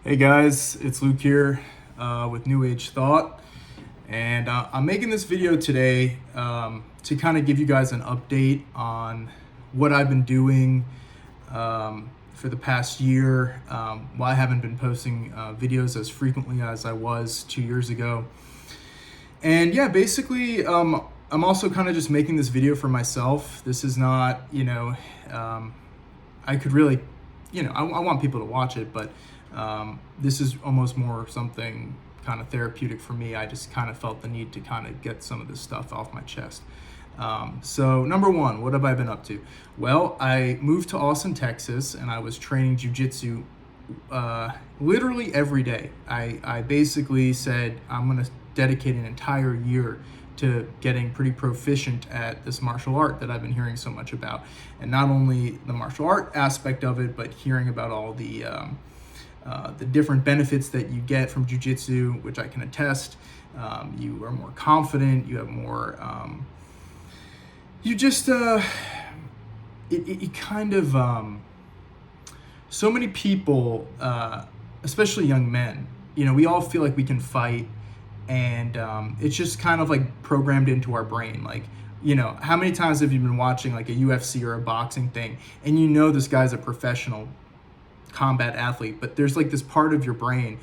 Hey guys, it's Luke here with New Age Thought, and I'm making this video today to kind of give you guys an update on what I've been doing for the past year, why I haven't been posting videos as frequently as I was 2 years ago. And yeah, basically, I'm also kind of just making this video for myself. This is not, I could really, I want people to watch it, but this is almost more something kind of therapeutic for me. I just kind of felt the need to kind of get some of this stuff off my chest. So number one, what have I been up to? Well, I moved to Austin, Texas, and I was training jujitsu literally every day. I basically said I'm going to dedicate an entire year to getting pretty proficient at this martial art that I've been hearing so much about. And not only the martial art aspect of it, but hearing about all the different benefits that you get from jiu-jitsu, which I can attest. You are more confident, you have more, so many people, especially young men, we all feel like we can fight, and it's just kind of like programmed into our brain. Like, how many times have you been watching like a UFC or a boxing thing, and this guy's a professional combat athlete, but there's like this part of your brain,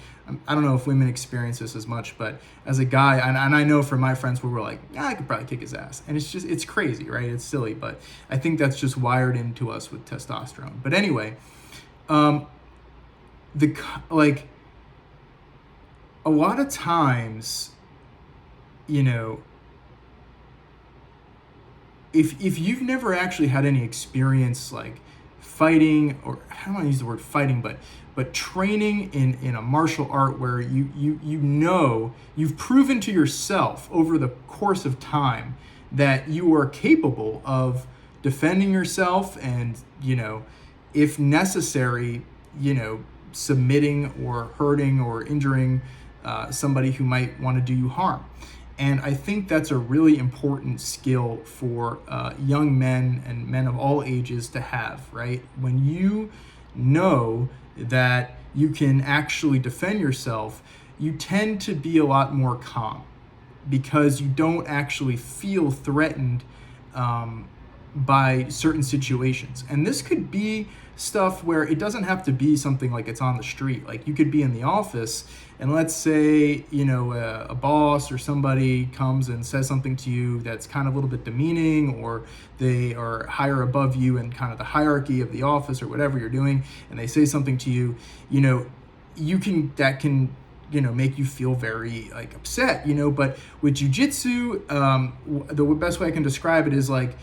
I don't know if women experience this as much, but as a guy, and I know from my friends where we're like, I could probably kick his ass, and it's crazy, right? It's silly, but I think that's just wired into us with testosterone. But anyway, a lot of times, if you've never actually had any experience like fighting, or I don't want to use the word fighting, but training in a martial art where you've proven to yourself over the course of time that you are capable of defending yourself and, if necessary, submitting or hurting or injuring somebody who might want to do you harm. And I think that's a really important skill for young men and men of all ages to have, right? When you know that you can actually defend yourself, you tend to be a lot more calm because you don't actually feel threatened by certain situations. And this could be stuff where it doesn't have to be something like it's on the street. Like, you could be in the office, and let's say, a boss or somebody comes and says something to you that's kind of a little bit demeaning, or they are higher above you in kind of the hierarchy of the office or whatever you're doing, and they say something to you, that can make you feel very like upset, but with jiu-jitsu, the best way I can describe it is like,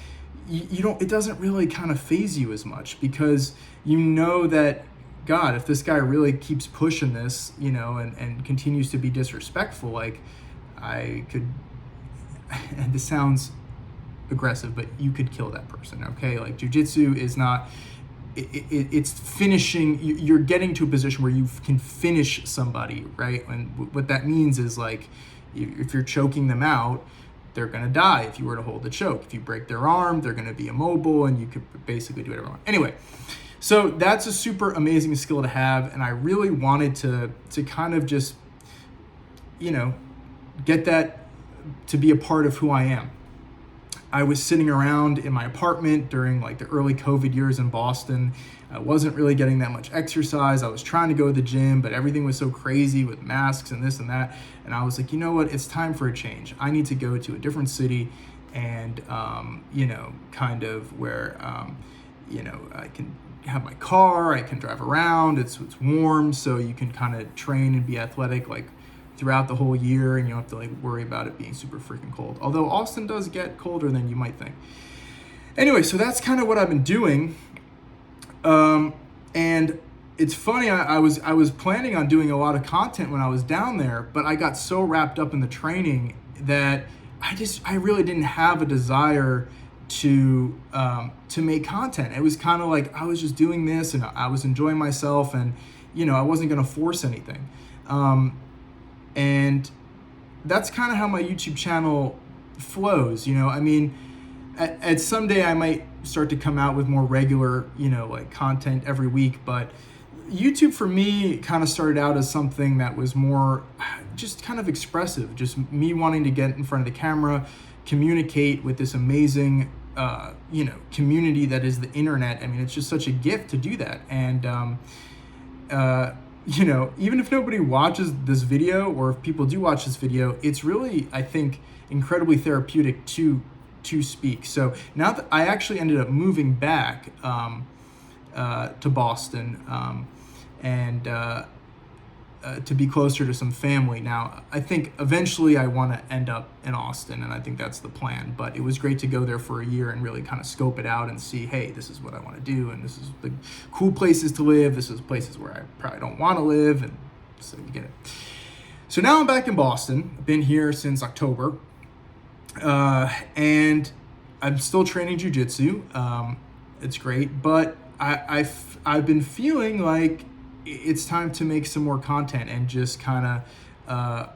it doesn't really kind of phase you as much, because that, God, if this guy really keeps pushing this, and continues to be disrespectful, like, I could, and this sounds aggressive, but you could kill that person, okay? Like, jiu-jitsu is not, it's finishing, you're getting to a position where you can finish somebody, right? And what that means is, like, if you're choking them out, they're going to die if you were to hold the choke. If you break their arm, they're going to be immobile, and you could basically do whatever you want. Anyway, so that's a super amazing skill to have, and I really wanted to kind of just, get that to be a part of who I am. I was sitting around in my apartment during like the early COVID years in Boston. I wasn't really getting that much exercise. I was trying to go to the gym, but everything was so crazy with masks and this and that. And I was like, you know what? It's time for a change. I need to go to a different city and, kind of where, I can have my car, I can drive around. It's warm, so you can kind of train and be athletic like throughout the whole year, and you don't have to like worry about it being super freaking cold. Although Austin does get colder than you might think. Anyway, so that's kind of what I've been doing. And it's funny, I was planning on doing a lot of content when I was down there, but I got so wrapped up in the training that I really didn't have a desire to make content. It was kind of like I was just doing this and I was enjoying myself, and I wasn't going to force anything. And that's kind of how my YouTube channel flows. At someday I might start to come out with more regular, like content every week, but YouTube for me kind of started out as something that was more just kind of expressive, just me wanting to get in front of the camera, communicate with this amazing, community that is the internet. I mean, it's just such a gift to do that. And, even if nobody watches this video, or if people do watch this video, it's really, I think, incredibly therapeutic to speak. So now that I actually ended up moving back to Boston, and to be closer to some family. Now, I think eventually I want to end up in Austin, and I think that's the plan. But it was great to go there for a year and really kind of scope it out and see, hey, this is what I want to do, and this is the cool places to live. This is places where I probably don't want to live, and so you get it. So now I'm back in Boston. I've been here since October, and I'm still training jiu-jitsu. It's great, but I've been feeling like it's time to make some more content and just kind of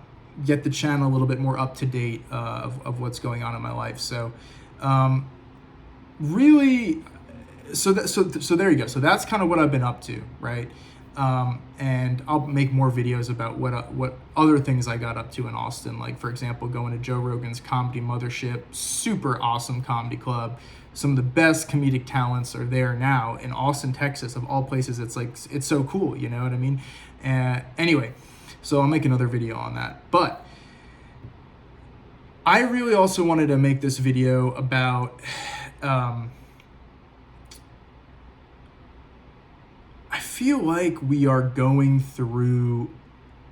get the channel a little bit more up to date of what's going on in my life. So really, so there you go. So that's kind of what I've been up to, right? And I'll make more videos about what other things I got up to in Austin. Like, for example, going to Joe Rogan's Comedy Mothership, super awesome comedy club. Some of the best comedic talents are there now in Austin, Texas, of all places. It's so cool, you know what I mean? Anyway, so I'll make another video on that. But I really also wanted to make this video about I feel like we are going through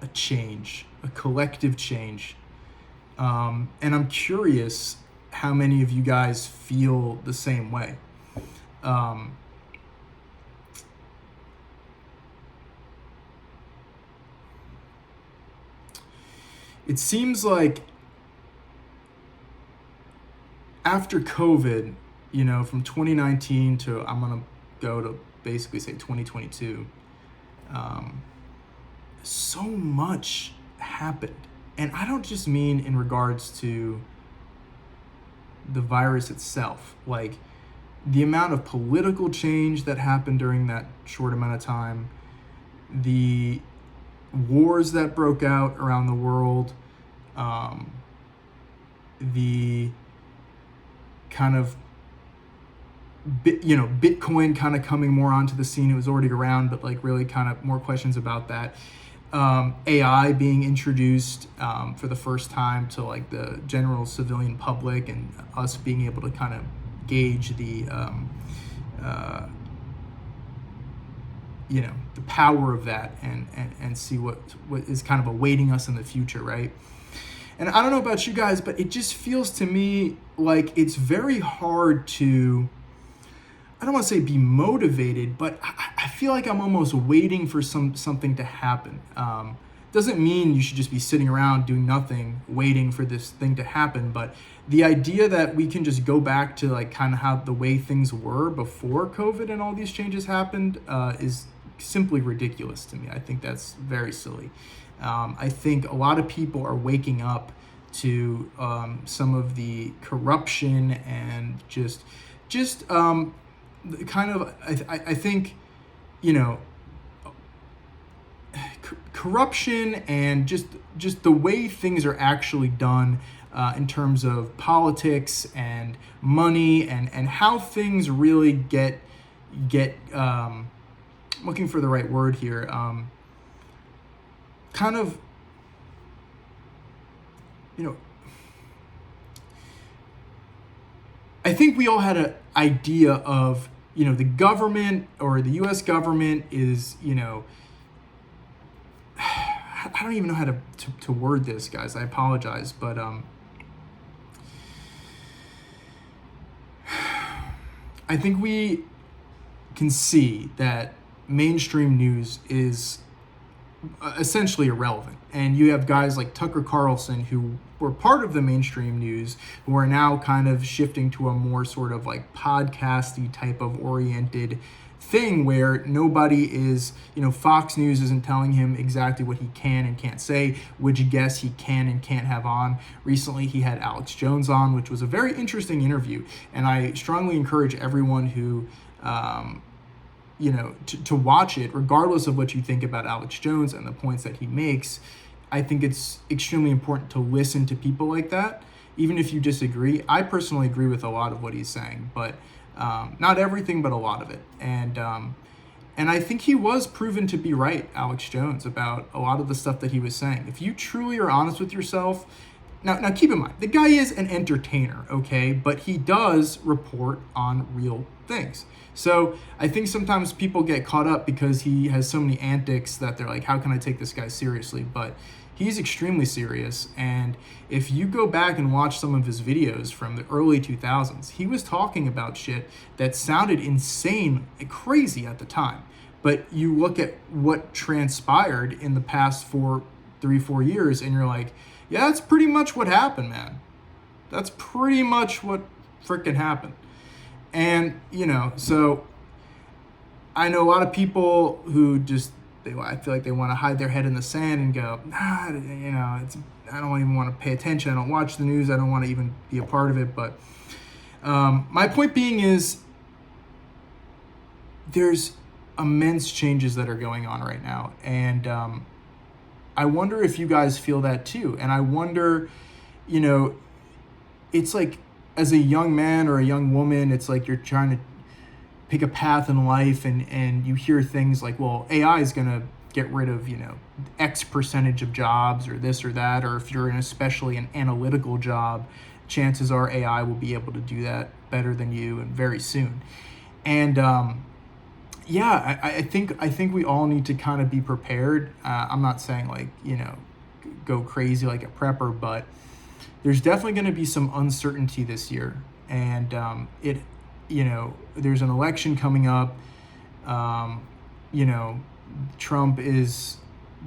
a change, a collective change. And I'm curious how many of you guys feel the same way. It seems like after COVID, from 2019 to, I'm going to go to basically say 2022, so much happened. And I don't just mean in regards to the virus itself, like the amount of political change that happened during that short amount of time, the wars that broke out around the world, the kind of Bitcoin kind of coming more onto the scene. It was already around, but like really kind of more questions about that. AI being introduced for the first time to like the general civilian public, and us being able to kind of gauge the the power of that, and see what is kind of awaiting us in the future, right? And I don't know about you guys, but it just feels to me like it's very hard to, I don't want to say be motivated, but I feel like I'm almost waiting for something to happen. Doesn't mean you should just be sitting around doing nothing, waiting for this thing to happen. But the idea that we can just go back to like kind of how the way things were before COVID and all these changes happened is simply ridiculous to me. I think that's very silly. I think a lot of people are waking up to some of the corruption and just kind of, I think, corruption and just the way things are actually done in terms of politics and money and how things really get looking for the right word here, kind of, I think we all had an idea of, the government or the U.S. government is, I don't even know how to word this, guys. I apologize, but I think we can see that mainstream news is essentially irrelevant. And you have guys like Tucker Carlson, who were part of the mainstream news, who are now kind of shifting to a more sort of like podcasty type of oriented thing, where nobody is, Fox News isn't telling him exactly what he can and can't say, which guests he can and can't have on. Recently, he had Alex Jones on, which was a very interesting interview. And I strongly encourage everyone who to watch it, regardless of what you think about Alex Jones and the points that he makes. I think it's extremely important to listen to people like that, even if you disagree. I personally agree with a lot of what he's saying, but not everything, but a lot of it. And I think he was proven to be right, Alex Jones, about a lot of the stuff that he was saying. If you truly are honest with yourself, now keep in mind, the guy is an entertainer, okay? But he does report on real things. So I think sometimes people get caught up because he has so many antics that they're like, how can I take this guy seriously? But he's extremely serious. And if you go back and watch some of his videos from the early 2000s, he was talking about shit that sounded insane, crazy at the time. But you look at what transpired in the past 4 years, and you're like, yeah, that's pretty much what happened, man. That's pretty much what freaking happened. And, so I know a lot of people who just, I feel like they want to hide their head in the sand and go, I don't even want to pay attention. I don't watch the news. I don't want to even be a part of it. But my point being is there's immense changes that are going on right now. And I wonder if you guys feel that too. And I wonder, it's like, as a young man or a young woman, it's like you're trying to pick a path in life, and you hear things like, well, AI is going to get rid of, X percentage of jobs or this or that, or if you're in especially an analytical job, chances are AI will be able to do that better than you and very soon. And I think we all need to kind of be prepared. I'm not saying like, go crazy like a prepper, but there's definitely going to be some uncertainty this year. And there's an election coming up. Trump is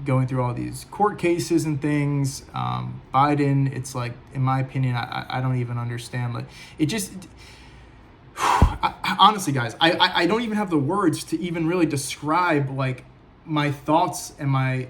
going through all these court cases and things. Biden, it's like, in my opinion, I don't even understand. Like, it just, honestly, guys, I don't even have the words to even really describe like my thoughts and my,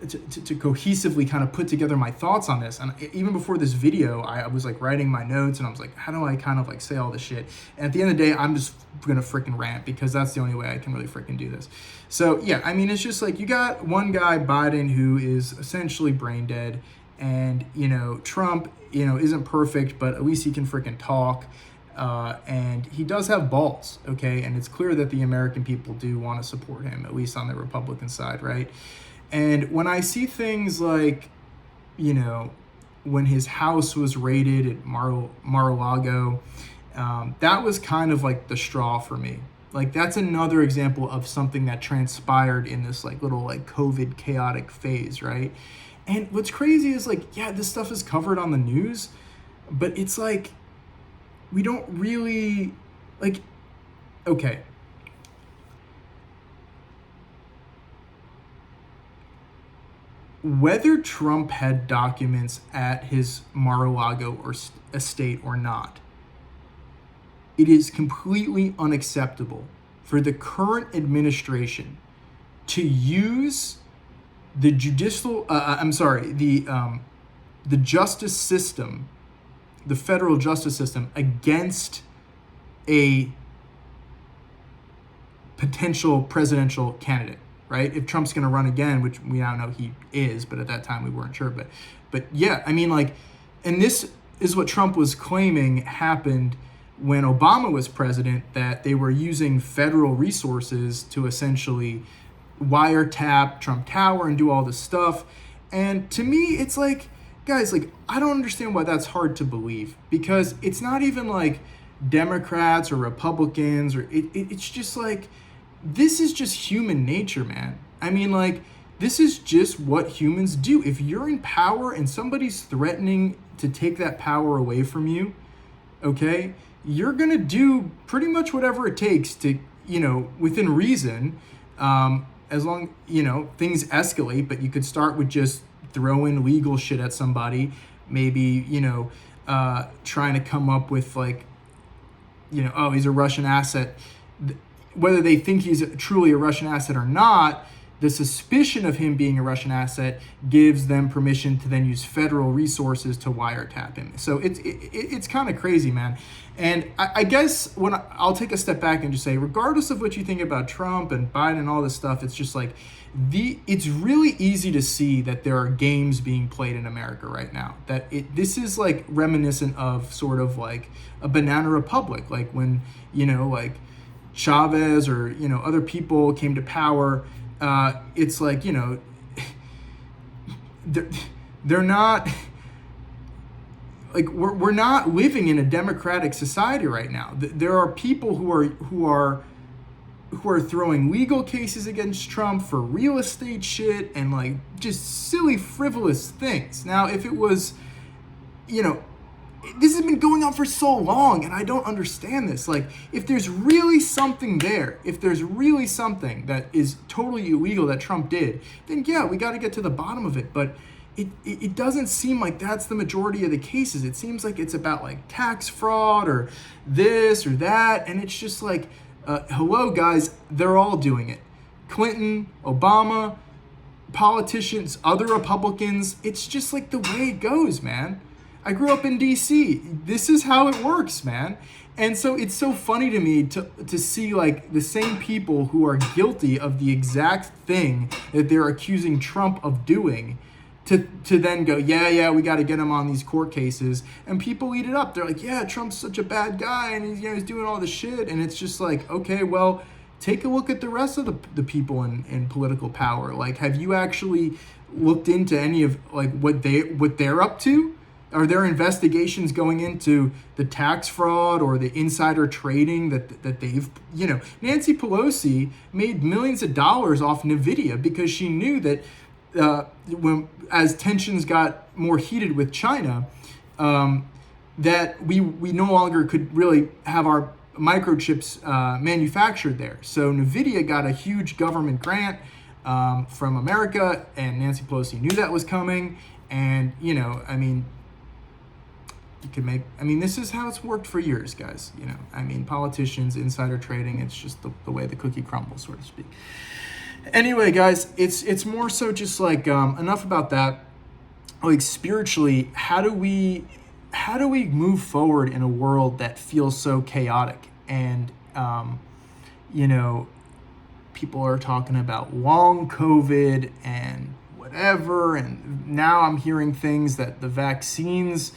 to cohesively kind of put together my thoughts on this. And even before this video, I was like writing my notes, and I was like, how do I kind of like say all this shit? And at the end of the day, I'm just gonna freaking rant, because that's the only way I can really freaking do this. So yeah, I mean, it's just like, you got one guy, Biden, who is essentially brain dead, and Trump, isn't perfect, but at least he can freaking talk. And he does have balls, okay? And it's clear that the American people do want to support him, at least on the Republican side, right? And when I see things like, when his house was raided at Mar-a-Lago, that was kind of like the straw for me. Like, that's another example of something that transpired in this like little like COVID chaotic phase, right? And what's crazy is like, yeah, this stuff is covered on the news, but it's like, we don't really, like, okay. Whether Trump had documents at his Mar-a-Lago or estate or not, it is completely unacceptable for the current administration to use the the justice system, the federal justice system, against a potential presidential candidate. Right? If Trump's going to run again, which we now know he is, but at that time we weren't sure. But yeah, I mean, like, and this is what Trump was claiming happened when Obama was president, that they were using federal resources to essentially wiretap Trump Tower and do all this stuff. And to me, it's like, guys, like, I don't understand why that's hard to believe, because it's not even like Democrats or Republicans, or it's just like, this is just human nature, man. I mean, like, this is just what humans do. If you're in power and somebody's threatening to take that power away from you, okay, you're going to do pretty much whatever it takes to, within reason, as long, things escalate, but you could start with just throwing legal shit at somebody, maybe, trying to come up with like, oh, he's a Russian asset. Whether they think he's truly a Russian asset or not, the suspicion of him being a Russian asset gives them permission to then use federal resources to wiretap him. So it's kind of crazy, man. And I guess I'll take a step back and just say, regardless of what you think about Trump and Biden and all this stuff, it's just like it's really easy to see that there are games being played in America right now. That this is like reminiscent of sort of like a banana republic, like when, like Chavez or, other people came to power. It's like, they're not like, we're not living in a democratic society right now. There are people who are throwing legal cases against Trump for real estate shit and like just silly, frivolous things. Now, if it was, this has been going on for so long, and I don't understand this. Like, if there's really something there, if there's really something that is totally illegal that Trump did, then yeah, we got to get to the bottom of it. But it doesn't seem like that's the majority of the cases. It seems like it's about like tax fraud or this or that, and it's just like, hello guys, they're all doing it. Clinton, Obama, politicians, other Republicans. It's just like the way it goes, man. I grew up in DC. This is how it works, man. And so it's so funny to me to see like the same people who are guilty of the exact thing that they're accusing Trump of doing to then go, yeah, we got to get him on these court cases. And people eat it up. They're like, yeah, Trump's such a bad guy and he's doing all this shit. And it's just like, okay, well, take a look at the rest of the people in political power. Like, have you actually looked into any of like what they're up to? Are there investigations going into the tax fraud or the insider trading that they've, Nancy Pelosi made millions of dollars off NVIDIA because she knew that as tensions got more heated with China, that we no longer could really have our microchips manufactured there. So NVIDIA got a huge government grant from America, and Nancy Pelosi knew that was coming. And, this is how it's worked for years, guys. Politicians, insider trading, it's just the way the cookie crumbles, so to speak. Anyway, guys, it's more so just like enough about that. Like, spiritually, how do we move forward in a world that feels so chaotic? And people are talking about long COVID and whatever, and now I'm hearing things that the vaccines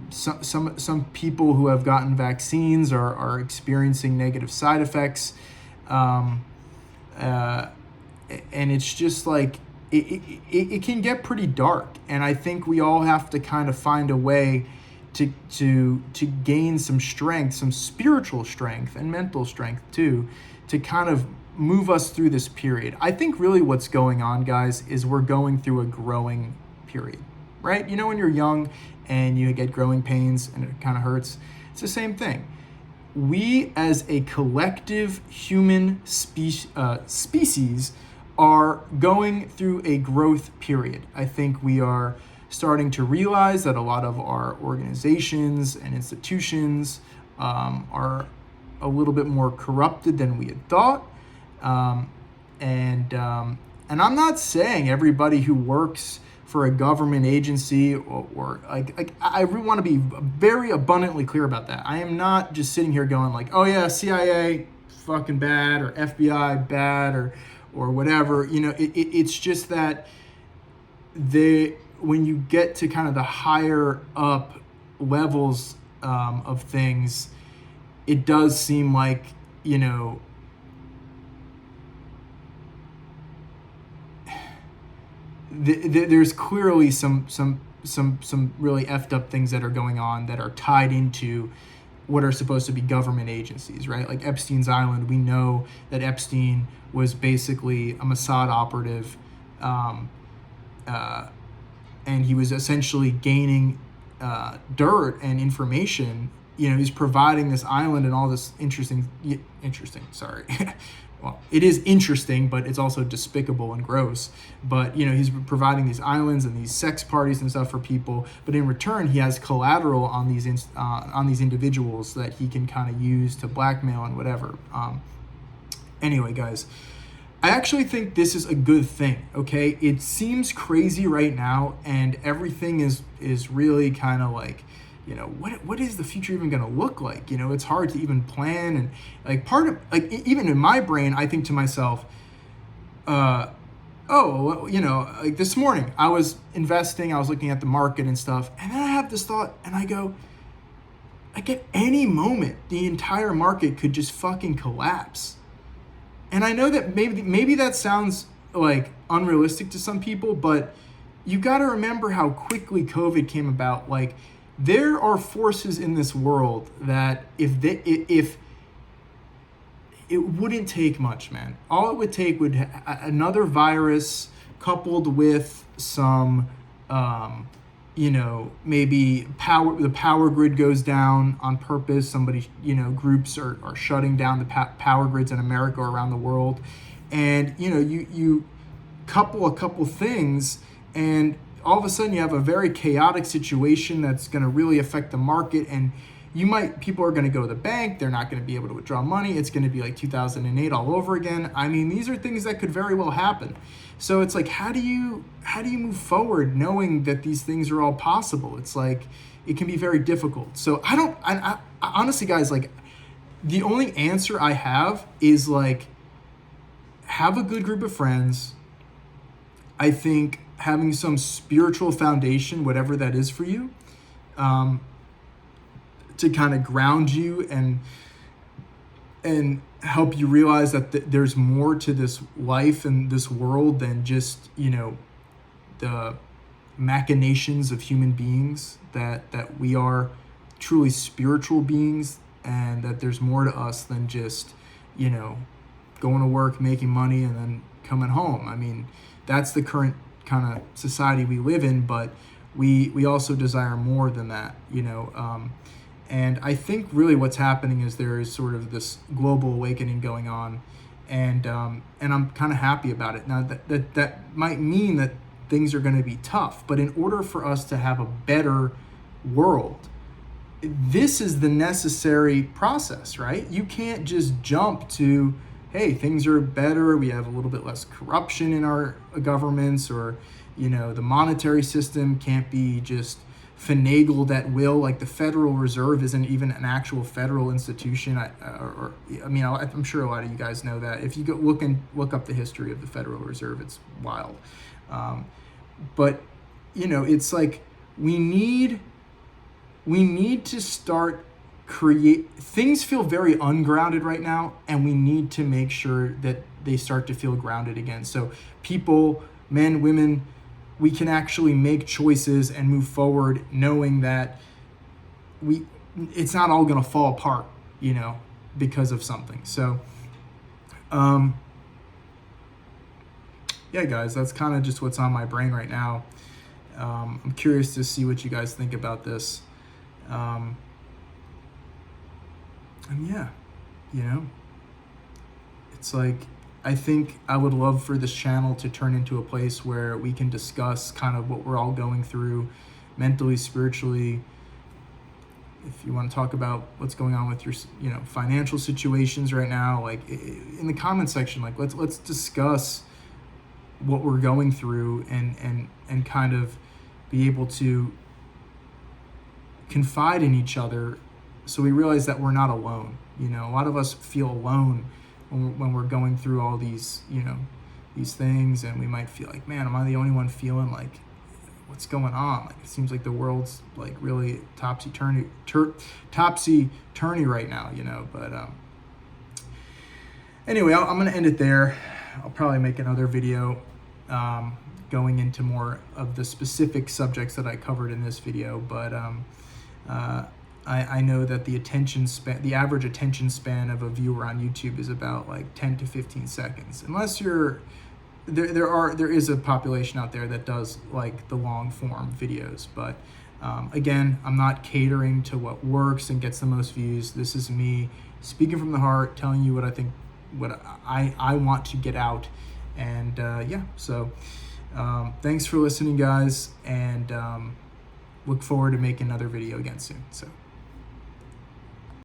some people who have gotten vaccines are experiencing negative side effects, and it's just like it can get pretty dark. And I think we all have to kind of find a way to gain some strength, some spiritual strength and mental strength too, to kind of move us through this period. I think really what's going on, guys, is we're going through a growing period, right? When you're young and you get growing pains and it kind of hurts, it's the same thing. We as a collective human species are going through a growth period. I think we are starting to realize that a lot of our organizations and institutions are a little bit more corrupted than we had thought. And I'm not saying everybody who works for a government agency or I really want to be very abundantly clear about that. I am not just sitting here going like, oh yeah, CIA fucking bad, or FBI bad, or whatever. It's just that when you get to kind of the higher up levels of things, it does seem like, there's clearly some really effed up things that are going on that are tied into what are supposed to be government agencies, right? Like Epstein's Island, we know that Epstein was basically a Mossad operative, and he was essentially gaining dirt and information. He's providing this island and all this interesting, sorry. Well, it is interesting, but it's also despicable and gross. But, he's providing these islands and these sex parties and stuff for people. But in return, he has collateral on these individuals that he can kind of use to blackmail and whatever. Anyway, guys, I actually think this is a good thing, okay? It seems crazy right now, and everything is really kind of like, you know, what is the future even going to look like? You know, it's hard to even plan. And like part of, like, even in my brain, I think to myself, oh, you know, like this morning I was investing, I was looking at the market and stuff, and then I have this thought and I go, like at any moment, the entire market could just fucking collapse. And I know that maybe that sounds like unrealistic to some people, but you got to remember how quickly COVID came about. Like, there are forces in this world that if it wouldn't take much, man. All it would take would another virus coupled with some, you know, maybe the power grid goes down on purpose. Somebody, you know, groups are shutting down the power grids in America or around the world. And, you know, you couple a couple things, and all of a sudden you have a very chaotic situation that's going to really affect the market. And people are going to go to the bank. They're not going to be able to withdraw money. It's going to be like 2008 all over again. I mean, these are things that could very well happen. So it's like, how do you move forward knowing that these things are all possible? It's like, it can be very difficult. So I honestly, guys, like, the only answer I have is like, have a good group of friends. I think having some spiritual foundation, whatever that is for you, to kind of ground you and help you realize that there's more to this life and this world than just, you know, the machinations of human beings, that we are truly spiritual beings, and that there's more to us than just, you know, going to work, making money, and then coming home. I mean, that's the current kind of society we live in, but we also desire more than that, you know. And I think really what's happening is there is sort of this global awakening going on, and I'm kind of happy about it. Now that might mean that things are going to be tough, but in order for us to have a better world, this is the necessary process, right? You can't just jump to, hey, things are better, we have a little bit less corruption in our governments, or, you know, the monetary system can't be just finagled at will. Like, the Federal Reserve isn't even an actual federal institution. I'm sure a lot of you guys know that. If you go look up the history of the Federal Reserve, it's wild. But, you know, it's like we need to start things feel very ungrounded right now, and we need to make sure that they start to feel grounded again. So people, men, women, we can actually make choices and move forward knowing that it's not all going to fall apart, you know, because of something. So, yeah, guys, that's kind of just what's on my brain right now. I'm curious to see what you guys think about this. And yeah, you know, it's like, I think I would love for this channel to turn into a place where we can discuss kind of what we're all going through mentally, spiritually. If you want to talk about what's going on with your, you know, financial situations right now, like in the comment section, like let's discuss what we're going through and kind of be able to confide in each other, so we realize that we're not alone. You know, a lot of us feel alone when we're going through all these, you know, these things, and we might feel like, man, am I the only one feeling like, what's going on? Like, it seems like the world's like really topsy-turvy right now, you know. But anyway, I'm gonna end it there. I'll probably make another video going into more of the specific subjects that I covered in this video, but I know that the average attention span of a viewer on YouTube is about like 10 to 15 seconds. Unless there is a population out there that does like the long form videos. But again, I'm not catering to what works and gets the most views. This is me speaking from the heart, telling you what I think, what I want to get out. And yeah, so thanks for listening, guys, and look forward to making another video again soon. So.